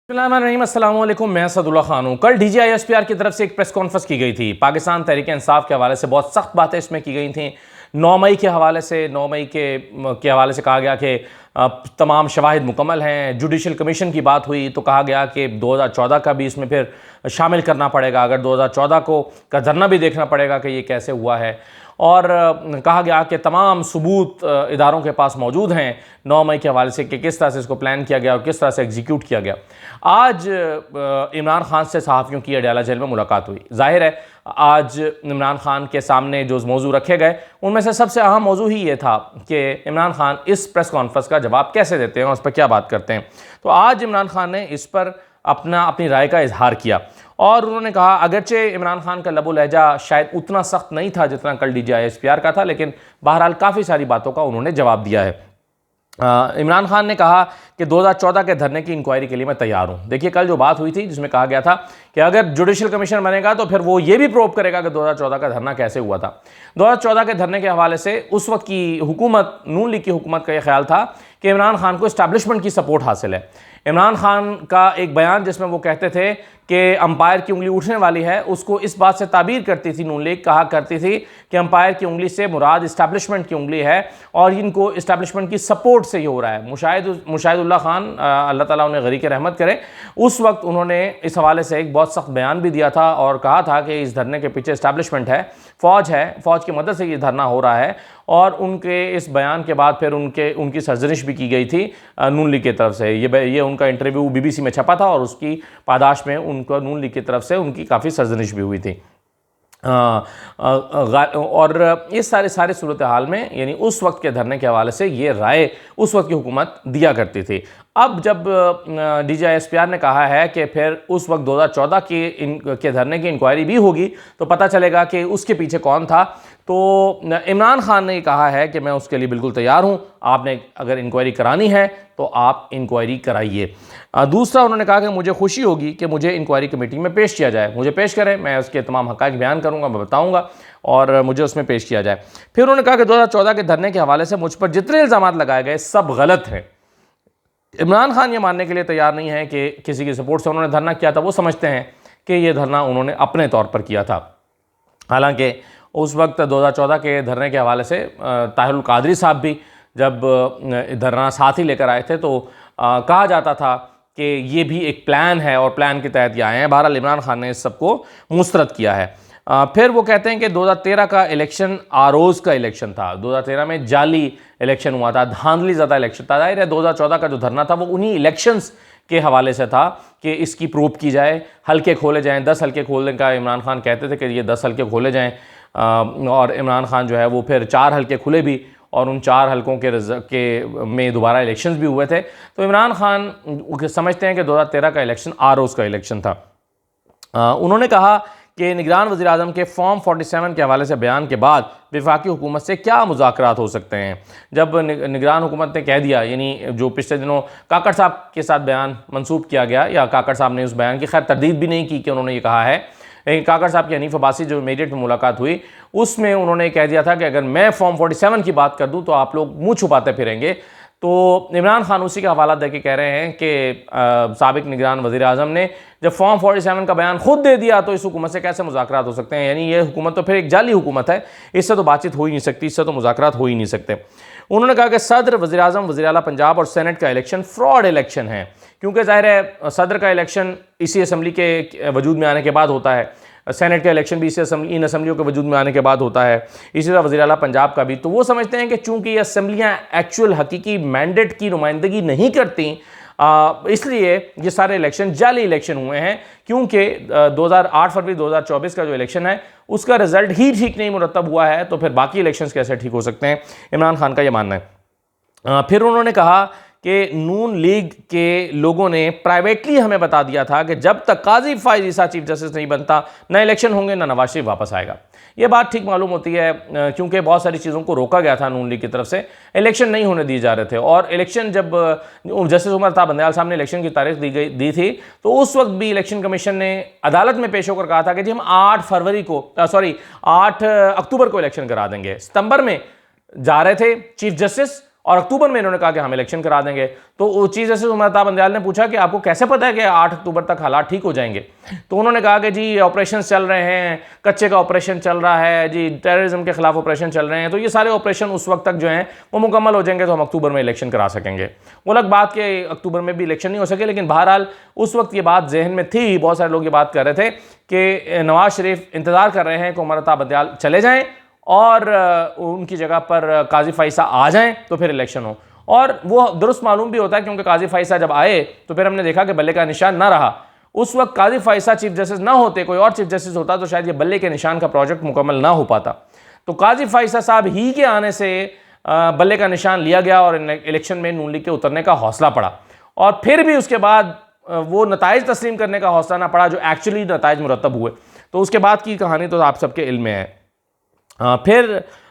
अस्सलाम वालेकुम, मैं असदुल्ला खान हूँ। कल DGI-SPR की तरफ से एक प्रेस कॉन्फ्रेंस की गई थी। पाकिस्तान तहरीक इंसाफ के हवाले से बहुत सख्त बातें इसमें की गई थी। 9 मई के हवाले से 9 मई के हवाले से कहा गया कि तमाम शवाहिद मुकम्मल हैं। जुडिशल कमीशन की बात हुई तो कहा गया कि 2014 का भी इसमें फिर शामिल करना पड़ेगा। अगर 2014 का धरना भी देखना पड़ेगा कि ये कैसे हुआ है। और कहा गया कि तमाम सबूत इदारों के पास मौजूद हैं 9 मई के हवाले से कि किस तरह से इसको प्लान किया गया और किस तरह से एग्जीक्यूट किया गया। आज इमरान खान से सहाफ़ियों की अडयाला जेल में मुलाकात हुई। जाहिर है आज इमरान खान के सामने जो मौजू रखे गए उनमें से सबसे अहम मौजू ही ये था कि इमरान खान इस प्रेस कॉन्फ्रेंस का जवाब कैसे देते हैं और उस पर क्या बात करते हैं। तो आज इमरान खान ने इस पर अपनी राय का इजहार किया और उन्होंने कहा अगरचे इमरान खान का लबो लहजा शायद उतना सख्त नहीं था जितना कल DGI-SPR का था, लेकिन बहरहाल काफ़ी सारी बातों का उन्होंने जवाब दिया है। इमरान खान ने कहा कि 2014 के धरने की इंक्वायरी के लिए मैं तैयार हूं। देखिए कल जो बात हुई थी जिसमें कहा गया था कि अगर जुडिशल कमीशन बनेगा तो फिर वो ये भी प्रूव करेगा कि 2014 का धरना कैसे हुआ था। 2014 के धरने के हवाले से उस वक्त की हुकूमत, नून लीग की हुकूमत का यह ख्याल था कि इमरान खान को इस्टेब्लिशमेंट की सपोर्ट हासिल है। इमरान खान का एक बयान जिसमें वो कहते थे कि अंपायर की उंगली उठने वाली है, उसको इस बात से ताबीर करती थी नून लीग, कहा करती थी कि अंपायर की उंगली से मुराद इस्टेब्लिशमेंट की उंगली है और इनको इस्टेब्लिशमेंट की सपोर्ट से ही हो रहा है। मुशाहिदुल्लाह खान, अल्लाह ताला उन्हें गरीक रहमत करे, उस वक्त उन्होंने इस हवाले से एक बहुत सख्त बयान भी दिया था और कहा था कि इस धरने के पीछे इस्टेब्लिशमेंट है, फ़ौज की मदद से ये धरना हो रहा है। और उनके इस बयान के बाद फिर उनकी सरजनिश भी की गई थी नून लीग की तरफ से। ये उनका इंटरव्यू BBC में छपा था और उसकी पादाश में उनको नून लीग की तरफ से उनकी काफ़ी सरजनिश भी हुई थी। और इस सारे सूरत हाल में यानी उस वक्त के धरने के हवाले से ये राय उस वक्त की हुकूमत दिया करती थी। अब जब DGI-SPR ने कहा है कि फिर उस वक्त 2014 के धरने की इंक्वायरी भी होगी तो पता चलेगा कि उसके पीछे कौन था। तो इमरान खान ने कहा है कि मैं उसके लिए बिल्कुल तैयार हूं, आपने अगर इंक्वायरी करानी है तो आप इंक्वायरी कराइए। दूसरा उन्होंने कहा कि मुझे खुशी होगी कि मुझे इंक्वायरी कमेटी में पेश किया जाए, मुझे पेश करें, मैं उसके तमाम हक़ाइक़ बयान करूंगा, मैं बताऊंगा और मुझे उसमें पेश किया जाए। फिर उन्होंने कहा कि 2014 के धरने के हवाले से मुझ पर जितने इल्ज़ामात लगाए गए सब गलत हैं। इमरान खान ये मानने के लिए तैयार नहीं है कि किसी की सपोर्ट से उन्होंने धरना किया था। वो समझते हैं कि ये धरना उन्होंने अपने तौर पर किया था। हालांकि उस वक्त 2014 के धरने के हवाले से ताहिरुल कादरी साहब भी जब धरना साथ ही लेकर आए थे तो कहा जाता था कि ये भी एक प्लान है और प्लान के तहत ये आए हैं। बहरहाल इमरान खान ने इस सबको मुस्तरद किया है। फिर वो कहते हैं कि 2013 का इलेक्शन आरोज़ का इलेक्शन था। 2013 में जाली इलेक्शन हुआ था, धांधली ज़्यादा इलेक्शन था। जाहिर है 2014 का जो धरना था वो उन्हीं इलेक्शंस के हवाले से था कि इसकी प्रूफ की जाए, हल्के खोले जाएं। 10 हल्के खोलने का इमरान खान कहते थे कि ये 10 हल्के खोले जाएं और इमरान खान जो है वो फिर 4 हल्के खुले भी और उन 4 हल्कों में दोबारा इलेक्शंस भी हुए थे। तो इमरान खान समझते हैं कि 2013 का इलेक्शन आरोज़ का इलेक्शन था। उन्होंने कहा कि निगरान वज़ीर आज़म के फॉर्म 47 के हवाले से बयान के बाद वफाकी हुकूमत से क्या मुज़ाकरात हो सकते हैं। जब निगरान हुकूमत ने कह दिया, यानी जो पिछले दिनों काकड़ साहब के साथ बयान मंसूब किया गया या काकड़ साहब ने उस बयान की खैर तरदीद भी नहीं की कि उन्होंने ये कहा है, लेकिन काकड़ साहब की हनीफ अब्बासी जो इमीडिएट में मुलाकात हुई उसमें उन्होंने कह दिया था कि अगर मैं फॉर्म 47 की बात कर दूँ तो आप लोग मुँह छुपाते फिरेंगे। तो इमरान खान उसी का हवाला दे के कह रहे हैं कि साबिक निगरान वज़ीर आज़म ने जब फॉर्म 47 का बयान खुद दे दिया तो इस हुकूमत से कैसे मुज़ाकरात हो सकते हैं। यानी ये हुकूमत तो फिर एक जाली हुकूमत है, इससे तो बातचीत हो ही नहीं सकती, इससे तो मुज़ाकरात हो ही नहीं सकते। उन्होंने कहा कि सदर, वज़ीर आज़म, वज़ीर आला पंजाब और सेनेट का इलेक्शन फ्रॉड इलेक्शन है, क्योंकि ज़ाहिर है सदर का इलेक्शन इसी असम्बली के वजूद में आने के बाद होता है, सेनेट का इलेक्शन भी इन असम्बलियों के वजूद में आने के बाद होता है, इसी तरह वज़ीर आला पंजाब का भी। तो वो समझते हैं कि चूँकि ये असम्बलियाँ एक्चुअल हकीकी मैंडेट की नुमाइंदगी नहीं करती, इसलिए ये सारे इलेक्शन जाली इलेक्शन हुए हैं। क्योंकि 8 फरवरी 2024 का जो इलेक्शन है उसका रिजल्ट ही ठीक नहीं मुरतब हुआ है, तो फिर बाकी इलेक्शंस कैसे ठीक हो सकते हैं, इमरान खान का ये मानना है। फिर उन्होंने कहा कि नून लीग के लोगों ने प्राइवेटली हमें बता दिया था कि जब तक काजी फाइज ईसा चीफ जस्टिस नहीं बनता ना इलेक्शन होंगे ना नवाज शरीफ वापस आएगा। ये बात ठीक मालूम होती है क्योंकि बहुत सारी चीज़ों को रोका गया था नून लीग की तरफ से, इलेक्शन नहीं होने दिए जा रहे थे। और इलेक्शन जब जस्टिस उमर अता बंदयाल साहब ने इलेक्शन की तारीख दी थी तो उस वक्त भी इलेक्शन कमीशन ने अदालत में पेश होकर कहा था कि जी हम 8 अक्टूबर को इलेक्शन करा देंगे। सितंबर में जा रहे थे चीफ जस्टिस और अक्टूबर में इन्होंने कहा कि हम इलेक्शन करा देंगे। तो वो चीफ जस्टिस उमर अता बंदयाल ने पूछा कि आपको कैसे पता है कि 8 अक्टूबर तक हालात ठीक हो जाएंगे? तो उन्होंने कहा कि जी ऑपरेशन चल रहे हैं, कच्चे का ऑपरेशन चल रहा है जी, टेररिज्म के खिलाफ ऑपरेशन चल रहे हैं, तो ये सारे ऑपरेशन उस वक्त तक जो हैं वो मुकम्मल हो जाएंगे तो हम अक्टूबर में इलेक्शन करा सकेंगे। वो अलग बात कि अक्टूबर में भी इलेक्शन नहीं हो सके, लेकिन बहरहाल उस वक्त ये बात जहन में थी, बहुत सारे लोग ये बात कर रहे थे कि नवाज शरीफ इंतज़ार कर रहे हैं कि उमर अता बंदयाल चले जाएं और उनकी जगह पर काजी फैसा आ जाएं तो फिर इलेक्शन हो। और वो दुरुस्त मालूम भी होता है क्योंकि काजी फैसा जब आए तो फिर हमने देखा कि बल्ले का निशान ना रहा। उस वक्त काजी फैसा चीफ जस्टिस ना होते, कोई और चीफ जस्टिस होता तो शायद ये बल्ले के निशान का प्रोजेक्ट मुकम्मल ना हो पाता। तो काजी फैसा साहब ही के आने से बल्ले का निशान लिया गया और इलेक्शन में नून लीग के उतरने का हौसला पड़ा, और फिर भी उसके बाद वो नताइज तस्लीम करने का हौसला ना पड़ा जो एक्चुअली नताइज मुरतब हुए। तो उसके बाद की कहानी तो आप सबके इल्म में है। फिर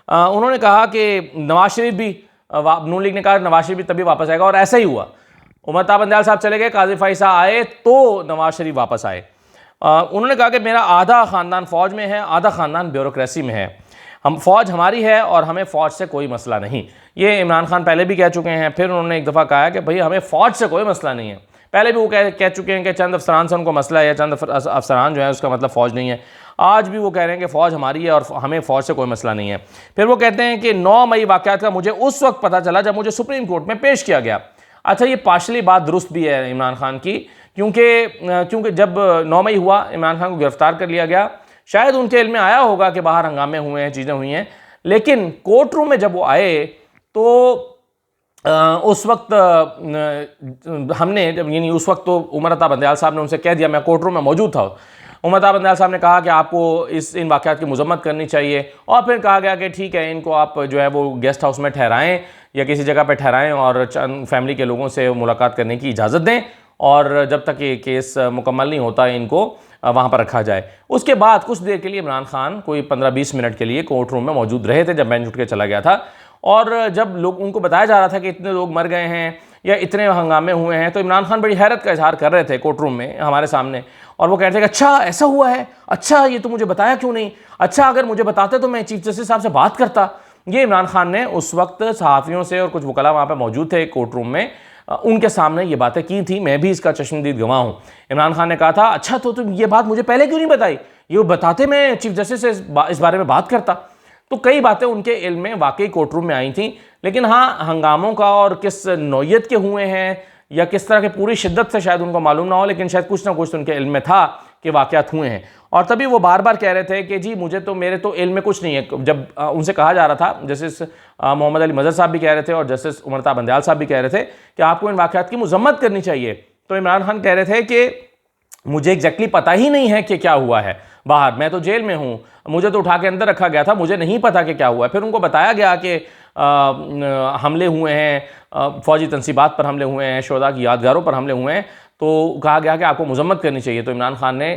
उन्होंने कहा कि नवाज शरीफ भी, नून लीग ने कहा नवाज शरीफ भी तभी वापस आएगा, और ऐसा ही हुआ। उमर अता बंदयाल साहब चले गए, काजी फैसा आए तो नवाज शरीफ वापस आए। उन्होंने कहा कि मेरा आधा ख़ानदान फ़ौज में है, आधा ख़ानदान ब्यूरोक्रेसी में है, हम फ़ौज हमारी है और हमें फ़ौज से कोई मसला नहीं। ये इमरान खान पहले भी कह चुके हैं। फिर उन्होंने एक दफ़ा कहा कि भाई हमें फ़ौज से कोई मसला नहीं है। पहले भी वो कह चुके हैं कि चंद अफसरान से उनको मसला है, या चंद अफसरान जो है उसका मतलब फ़ौज नहीं है। आज भी वो कह रहे हैं कि फ़ौज हमारी है और हमें फ़ौज से कोई मसला नहीं है। फिर वो कहते हैं कि 9 मई वाक़यात का मुझे उस वक्त पता चला जब मुझे सुप्रीम कोर्ट में पेश किया गया। अच्छा, ये पार्शली बात दुरुस्त भी है इमरान खान की, क्योंकि जब 9 मई हुआ इमरान खान को गिरफ्तार कर लिया गया, शायद उनके इल्म में आया होगा कि बाहर हंगामे हुए हैं, चीज़ें हुई हैं, लेकिन कोर्ट रूम में जब वो आए तो उस वक्त हमने यानी उस वक्त तो उमर अता बंदयाल साहब ने उनसे कह दिया, मैं कोर्ट रूम में मौजूद था, उमर अता बंदयाल साहब ने कहा कि आपको इन वाक़यात की मज़म्मत करनी चाहिए, और फिर कहा गया कि ठीक है, इनको आप जो है वो गेस्ट हाउस में ठहराएं या किसी जगह पर ठहराएं और चंद फैमिली के लोगों से मुलाकात करने की इजाज़त दें, और जब तक ये केस मुकम्मल नहीं होता इनको वहाँ पर रखा जाए। उसके बाद कुछ देर के लिए इमरान खान कोई 15-20 मिनट के लिए कोर्ट रूम में मौजूद रहे थे जब बेंच उठ के चला गया था, और जब लोग उनको बताया जा रहा था कि इतने लोग मर गए हैं या इतने हंगामे हुए हैं, तो इमरान खान बड़ी हैरत का इजहार कर रहे थे कोर्ट रूम में हमारे सामने, और वो कहते थे कि अच्छा ऐसा हुआ है, अच्छा ये तो मुझे बताया क्यों नहीं, अच्छा अगर मुझे बताते तो मैं चीफ जस्टिस साहब से बात करता। ये इमरान खान ने उस वक्त सहाफ़ियों से और कुछ वकला वहाँ पर मौजूद थे कोर्ट रूम में, उनके सामने ये बातें की थी। मैं भी इसका चश्मदीद गवाह हूँ। इमरान खान ने कहा था अच्छा तो तुम ये बात मुझे पहले क्यों नहीं बताई, ये बताते मैं चीफ जस्टिस से इस बारे में बात करता। तो कई बातें उनके इल्म में वाकई कोर्ट रूम में आई थी, लेकिन हाँ, हंगामों का और किस नौयत के हुए हैं या किस तरह के पूरी शिद्दत से शायद उनको मालूम ना हो, लेकिन शायद कुछ ना कुछ तो उनके इल्म में था कि वाक़यात हुए हैं। और तभी वो बार बार कह रहे थे कि जी मेरे तो इल्म में कुछ नहीं है। जब उनसे कहा जा रहा था, जस्टिस मोहम्मद अली मजहर साहब भी कह रहे थे और जस्टिस उमर अता बंदयाल साहब भी कह रहे थे कि आपको इन वाक़यात की मज़म्मत करनी चाहिए, तो इमरान खान कह रहे थे कि मुझे एग्जैक्टली पता ही नहीं है कि क्या हुआ है बाहर, मैं तो जेल में हूँ, मुझे तो उठा के अंदर रखा गया था, मुझे नहीं पता कि क्या हुआ है। फिर उनको बताया गया कि हमले हुए हैं, फ़ौजी तनसीबात पर हमले हुए हैं, शोहदा की यादगारों पर हमले हुए हैं, तो कहा गया कि आपको मज़म्मत करनी चाहिए। तो इमरान खान ने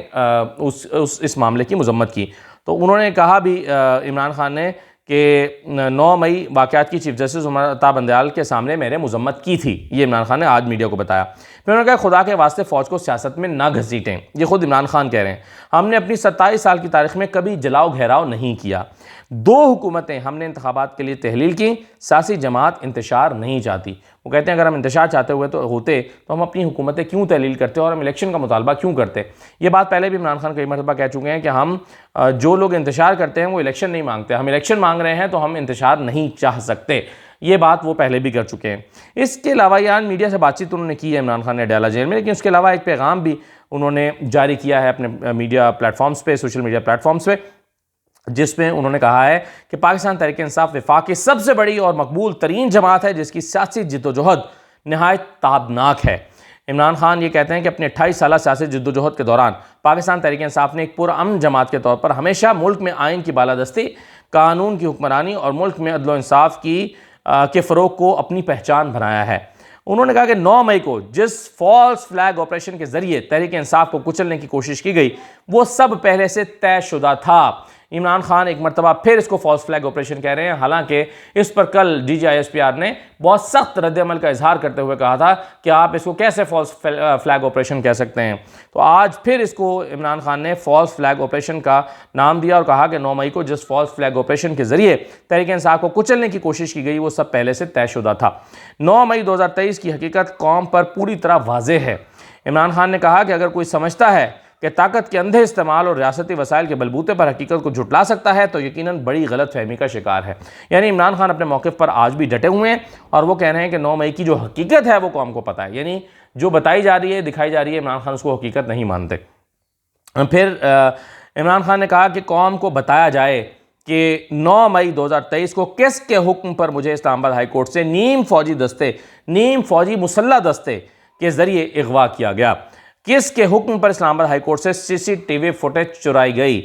इस मामले की मज़म्मत की। तो उन्होंने कहा भी इमरान खान ने कि 9 मई वाक़यात की चीफ जस्टिस उमर अता बंदयाल के सामने मैंने मज़म्मत की थी। ये इमरान खान ने आज मीडिया को बताया। फिर उन्होंने कहा खुदा के वास्ते फ़ौज को सियासत में ना घसीटें। ये खुद इमरान खान कह रहे हैं। हमने अपनी 27 साल की तारीख़ में कभी जलाओ घेराव नहीं किया। 2 हुकूमतें हमने इंतखाबात के लिए तहलील की, सियासी जमात इंतशार नहीं चाहती। वो कहते हैं अगर हम इंतशार चाहते हुए तो हम अपनी हुकूमतें क्यों तहलील करते और हम इलेक्शन का मुतालबा क्यों करते। ये बात पहले भी इमरान खान कई मरतबा कह चुके हैं कि हम जो लोग इंतशार करते हैं वो इलेक्शन नहीं मांगते, हम इलेक्शन मांग रहे हैं तो हम इंतशार नहीं चाह सकते। ये बात वो पहले भी कर चुके हैं। इसके अलावा यार मीडिया से बातचीत उन्होंने की है इमरान खान ने अडयाला जेल में, लेकिन उसके अलावा एक पैगाम भी उन्होंने जारी किया है अपने मीडिया प्लेटफॉर्म्स पे, सोशल मीडिया प्लेटफॉर्म्स पे, जिसमें उन्होंने कहा है कि पाकिस्तान तहरीक इंसाफ वफाक की सबसे बड़ी और मकबूल तरीन जमात है जिसकी सियासी जिद्दोजहद नहायत ताबनाक है। इमरान खान ये कहते हैं कि अपने 28 साल सियासी जिद्दोजहद के दौरान पाकिस्तान तहरीक इंसाफ ने एक पुरअमन जमात के तौर पर हमेशा मुल्क में आइन की बालादस्ती, कानून की हुक्मरानी और मुल्क में अदल इंसाफ के फ़रोग को अपनी पहचान बनाया है। उन्होंने कहा कि 9 मई को जिस फॉल्स फ्लैग ऑपरेशन के ज़रिए तहरीक इंसाफ को कुचलने की कोशिश की गई वो सब पहले से तयशुदा था। इमरान खान एक मरतबा फिर इसको फॉल्स फ्लैग ऑपरेशन कह रहे हैं। हालांकि इस पर कल DGISPR ने बहुत सख्त रद्द-ए-अमल का इजहार करते हुए कहा था कि आप इसको कैसे फॉल्स फ्लैग ऑपरेशन कह सकते हैं। तो आज फिर इसको इमरान खान ने फॉल्स फ्लैग ऑपरेशन का नाम दिया और कहा कि 9 मई को जिस फॉल्स फ्लैग ऑपरेशन के जरिए तहरीक इंसाफ को कुचलने की कोशिश की गई वो सब पहले से तयशुदा था। 9 मई 2023 की हकीकत कौम पर पूरी तरह वाज़ेह है। इमरान खान ने कहा कि अगर कोई समझता है कि ताकत के अंधे इस्तेमाल और रियासती वसाइल के बलबूते पर हकीकत को झुटला सकता है तो यकीनन बड़ी गलत फहमी का शिकार है। यानी इमरान खान अपने मौक़िफ़ पर आज भी डटे हुए हैं और वो कह रहे हैं कि 9 मई की जो हकीकत है वो कौम को पता है। यानी जो बताई जा रही है, दिखाई जा रही है, इमरान खान उसको हकीकत नहीं मानते। फिर इमरान खान ने कहा कि कौम को बताया जाए कि 9 मई 2023 को किसके हुक्म पर मुझे इस्लामाबाद हाई कोर्ट से नीम फौजी मुसल्लह दस्ते के जरिए अगवा किया गया। किसके हुक्म पर इस्लामाबाद हाई कोर्ट से CCTV फुटेज चुराई गई।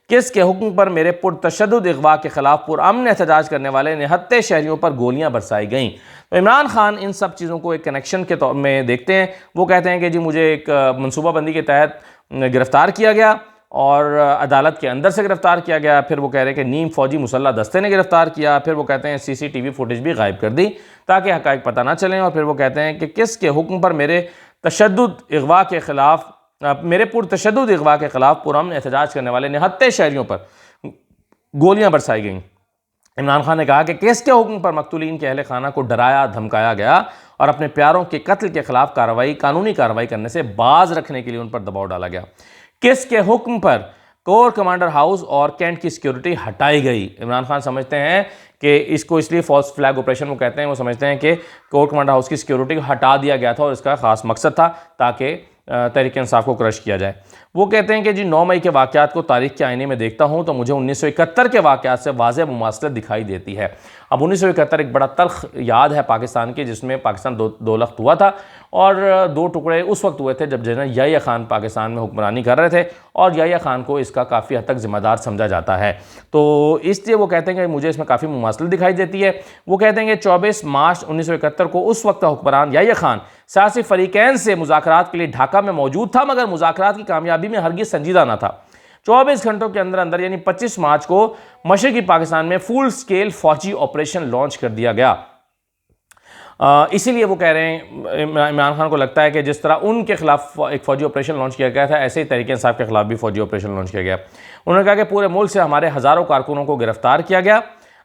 किसके हुक्म पर मेरे पुरतशद्दुद अगवा के खिलाफ पुरअमन एहतजाज करने वाले निहत्ते शहरियों पर गोलियां बरसाई गईं। तो इमरान खान इन सब चीज़ों को एक कनेक्शन के तौर में देखते हैं। वो कहते हैं कि जी मुझे एक मनसूबाबंदी के तहत गिरफ़्तार किया गया और अदालत के अंदर से गिरफ़्तार किया गया। फिर वो कह रहे हैं कि नीम फौजी मुसल्लह दस्ते ने गिरफ़्तार किया। फिर वो कहते हैं CCTV फुटेज भी गायब कर दी ताकि हक़ाइक़ पता ना चलें। और फिर वो कहते हैं कि किसके हुक्म पर मेरे पुरतशद्दुद अगवा के ख़िलाफ़ पुरअमन एहतजाज करने वाले निहत्ते शहरियों पर गोलियां बरसाई गईं। इमरान खान ने कहा कि किसके हुक्म पर मकतूलीन के अहले खाना को डराया धमकाया गया और अपने प्यारों के कत्ल के खिलाफ कानूनी कार्रवाई करने से बाज रखने के लिए उन पर दबाव डाला गया। किसके हुक्म पर कोर कमांडर हाउस और कैंट की सिक्योरिटी हटाई गई। इमरान खान समझते हैं कि इसको इसलिए फॉल्स फ्लैग ऑपरेशन वो कहते हैं। वो समझते हैं कि कोर कमांडर हाउस की सिक्योरिटी को हटा दिया गया था और इसका खास मकसद था ताकि तहरीक इंसाफ को क्रश किया जाए। वो कहते हैं कि जी 9 मई के वाक़यात को तारीख के आईने में देखता हूँ तो मुझे 1971 के वाक़यात से वाज़ेह मुमासलत दिखाई देती है। अब 1971 एक बड़ा तल्ख़ याद है पाकिस्तान की, जिसमें पाकिस्तान दो लख्त हुआ था और 2 टुकड़े उस वक्त हुए थे जब जनरल याहिया खान पाकिस्तान में हुक्मरानी कर रहे थे और याहिया खान को इसका काफ़ी हद तक ज़िम्मेदार समझा जाता है। तो इसलिए वो कहते हैं कि मुझे इसमें काफ़ी मुमासलत दिखाई देती है। वो कहते हैं कि 24 मार्च 1971 को उस वक्त का हुक्मरान याहिया खान सियासी फरीकैन से मुज़ाकरात के लिए ढाका में मौजूद था, मगर मुज़ाकरात की कामयाबी में हरगिज़ संजीदा ना था। 24 घंटों के अंदर अंदर यानी 25 मार्च को मशरक़ी पाकिस्तान में फुल स्केल फौजी ऑपरेशन लॉन्च कर दिया गया। इसीलिए वो कह रहे हैं, इमरान खान को लगता है कि जिस तरह उनके खिलाफ एक फ़ौजी ऑपरेशन लॉन्च किया गया था ऐसे ही तहरीक इंसाफ के खिलाफ भी फ़ौजी ऑपरेशन लॉन्च किया गया। उन्होंने कहा कि पूरे मुल्क से हमारे हज़ारों कारकुनों को गिरफ़्तार किया गया।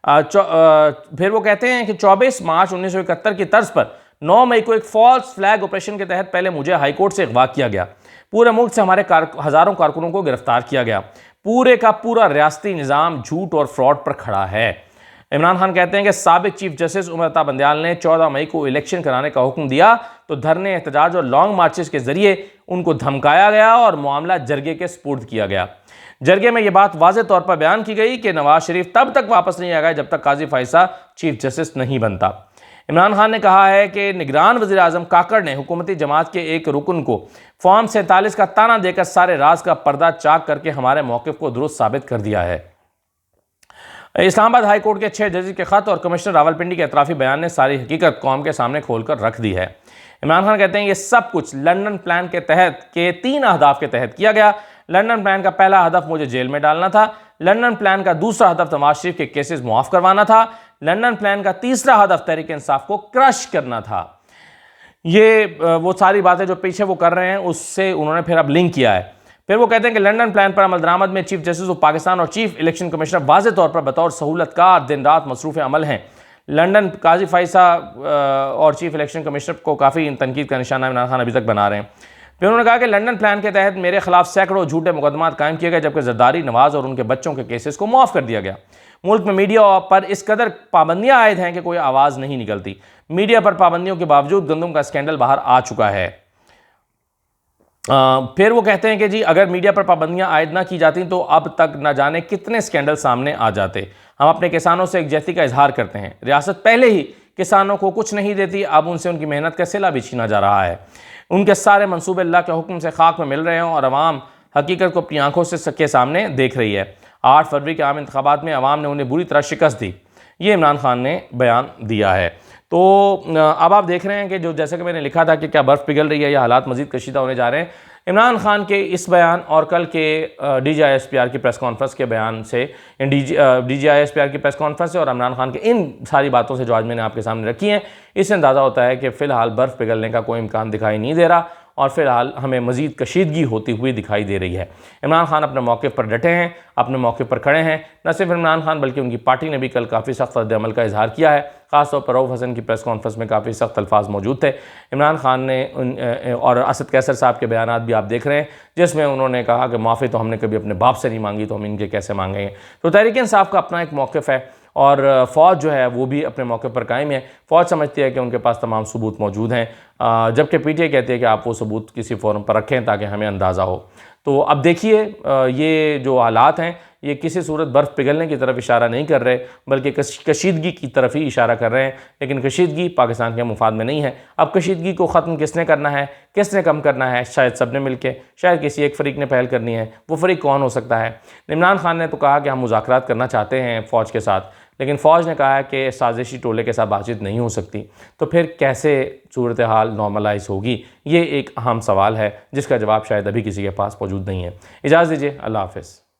फिर वो कहते हैं कि 24 मार्च 1971 की तर्ज पर 9 मई को एक फॉल्स फ्लैग ऑपरेशन के तहत पहले मुझे हाई कोर्ट से अगवा किया गया। पूरे मुल्क से हमारे हज़ारों कारकुनों को गिरफ़्तार किया गया। पूरे का पूरा रियासती निज़ाम झूठ और फ्रॉड पर खड़ा है। इमरान खान कहते हैं कि साबिक चीफ जस्टिस उमर अता बंदयाल ने 14 मई को इलेक्शन कराने का हुक्म दिया तो धरने, एहतजाज और लॉन्ग मार्चेस के जरिए उनको धमकाया गया और मामला जरगे के सुपुर्द किया गया। जरगे में यह बात वाज़ेह तौर पर बयान की गई कि नवाज शरीफ तब तक वापस नहीं आएगा जब तक काजी फायसा चीफ जस्टिस नहीं बनता। इमरान खान ने कहा है कि निगरान वज़ीर आज़म काकड़ ने हुकूमती जमात के एक रुकन को फॉर्म 47 का ताना देकर सारे राज का पर्दा चाक करके हमारे मौक़िफ़ को दुरुस्त साबित कर दिया है। इस्लामाबाद हाई कोर्ट के 6 जजेस के ख़त और कमिश्नर रावलपिंडी के एतराफ़ी बयान ने सारी हकीकत कौम के सामने खोलकर रख दी है। इमरान खान कहते हैं ये सब कुछ लंदन प्लान के तहत के 3 अहदाफ के तहत किया गया। लंदन प्लान का पहला हदफ मुझे जेल में डालना था। लंदन प्लान का दूसरा हदफ नवाज शरीफ के केसेस मुआफ़ करवाना था। लंदन प्लान का तीसरा हदफ तहरीक इंसाफ को क्रश करना था। ये वो सारी बातें जो पीछे वो कर रहे हैं उससे उन्होंने फिर अब लिंक किया है। फिर वो कहते हैं कि लंदन प्लान पर अमल दरामद में चीफ जस्टिस ऑफ पाकिस्तान और चीफ इलेक्शन कमिश्नर वाज़ेह तौर पर बतौर सहूलतकार दिन रात मसरूफ़ अमल हैं। लंदन काजी फायसा और चीफ इलेक्शन कमिश्नर को काफ़ी तनकीद का निशाना इमरान खान अभी तक बना रहे हैं। फिर उन्होंने कहा कि लंदन प्लान के तहत मेरे खिलाफ सैकड़ों झूठे मुकदमात कायम किए गए जबकि जरदारी, नवाज और उनके बच्चों के केसेस को मुआफ़ कर दिया गया। मुल्क में मीडिया पर इस कदर पाबंदियाँ आयद हैं कि कोई आवाज़ नहीं निकलती। मीडिया पर पाबंदियों के बावजूद गंदम का स्कैंडल बाहर आ चुका है। फिर वो कहते हैं कि जी अगर मीडिया पर पाबंदियां आयद ना की जाती तो अब तक न जाने कितने स्कैंडल सामने आ जाते। हम अपने किसानों से एकजहती का इजहार करते हैं। रियासत पहले ही किसानों को कुछ नहीं देती, अब उनसे उनकी मेहनत का सिला भी छीना जा रहा है। उनके सारे मंसूबे अल्लाह के हुक्म से खाक में मिल रहे हैं और अवाम हकीकत को अपनी आंखों से के सामने देख रही है। 8 फरवरी के आम इंतखाबात में अवाम ने उन्हें बुरी तरह शिकस्त दी, ये इमरान खान ने बयान दिया है। तो अब आप देख रहे हैं कि जो जैसे कि मैंने लिखा था कि क्या बर्फ़ पिघल रही है या हालात मज़ीद कशीदा होने जा रहे हैं। इमरान खान के इस बयान और कल के DGISPR की प्रेस कॉन्फ्रेंस के बयान से, DGISPR की प्रेस कॉन्फ्रेंस से और इमरान खान के इन सारी बातों से जो आज मैंने आपके सामने रखी हैं, इससे अंदाज़ा होता है कि फ़िलहाल बर्फ़ पिघलने का कोई इम्कान दिखाई नहीं दे रहा और फिलहाल हमें मज़ीद कशीदगी होती हुई दिखाई दे रही है। इमरान खान अपने मौके पर डटे हैं, अपने मौके पर खड़े हैं। न सिर्फ इमरान खान बल्कि उनकी पार्टी ने भी कल काफ़ी सख्त रद्द-ए-अमल का इजहार किया है। ख़ासतौर पर रऊफ़ हसन की प्रेस कॉन्फ्रेंस में काफ़ी सख्त अल्फाज मौजूद थे। इमरान खान ने और असद कैसर साहब के बयानात भी आप देख रहे हैं, जिसमें उन्होंने कहा कि माफ़ी तो हमने कभी अपने बाप से नहीं मांगी, तो हम इनके कैसे मांगेंगे। तो तहरीक इंसाफ का अपना एक मौक़िफ़ है और फ़ौज जो है वो भी अपने मौके पर कायम है। फ़ौज समझती है कि उनके पास तमाम सबूत मौजूद हैं, जबकि PTI कहती है कि आप वो सबूत किसी फोरम पर रखें ताकि हमें अंदाज़ा हो। तो अब देखिए, ये जो हालात हैं ये किसी सूरत बर्फ़ पिघलने की तरफ इशारा नहीं कर रहे, बल्कि कशीदगी की तरफ ही इशारा कर रहे हैं। लेकिन कशीदगी पाकिस्तान के मुफाद में नहीं है। अब कशीदगी को ख़त्म किसने करना है, किसने कम करना है? शायद सब ने मिल के, शायद किसी एक फ़रीक ने पहल करनी है। वो फ़रीक कौन हो सकता है? इमरान खान ने तो कहा कि हम मुज़ाकरात करना चाहते हैं फ़ौज के साथ, लेकिन फ़ौज ने कहा है कि साजिशी टोले के साथ बातचीत नहीं हो सकती। तो फिर कैसे सूरत हाल नॉर्मलाइज़ होगी? ये एक अहम सवाल है जिसका जवाब शायद अभी किसी के पास मौजूद नहीं है। इजाज़त दीजिए, अल्लाह हाफ़िज़।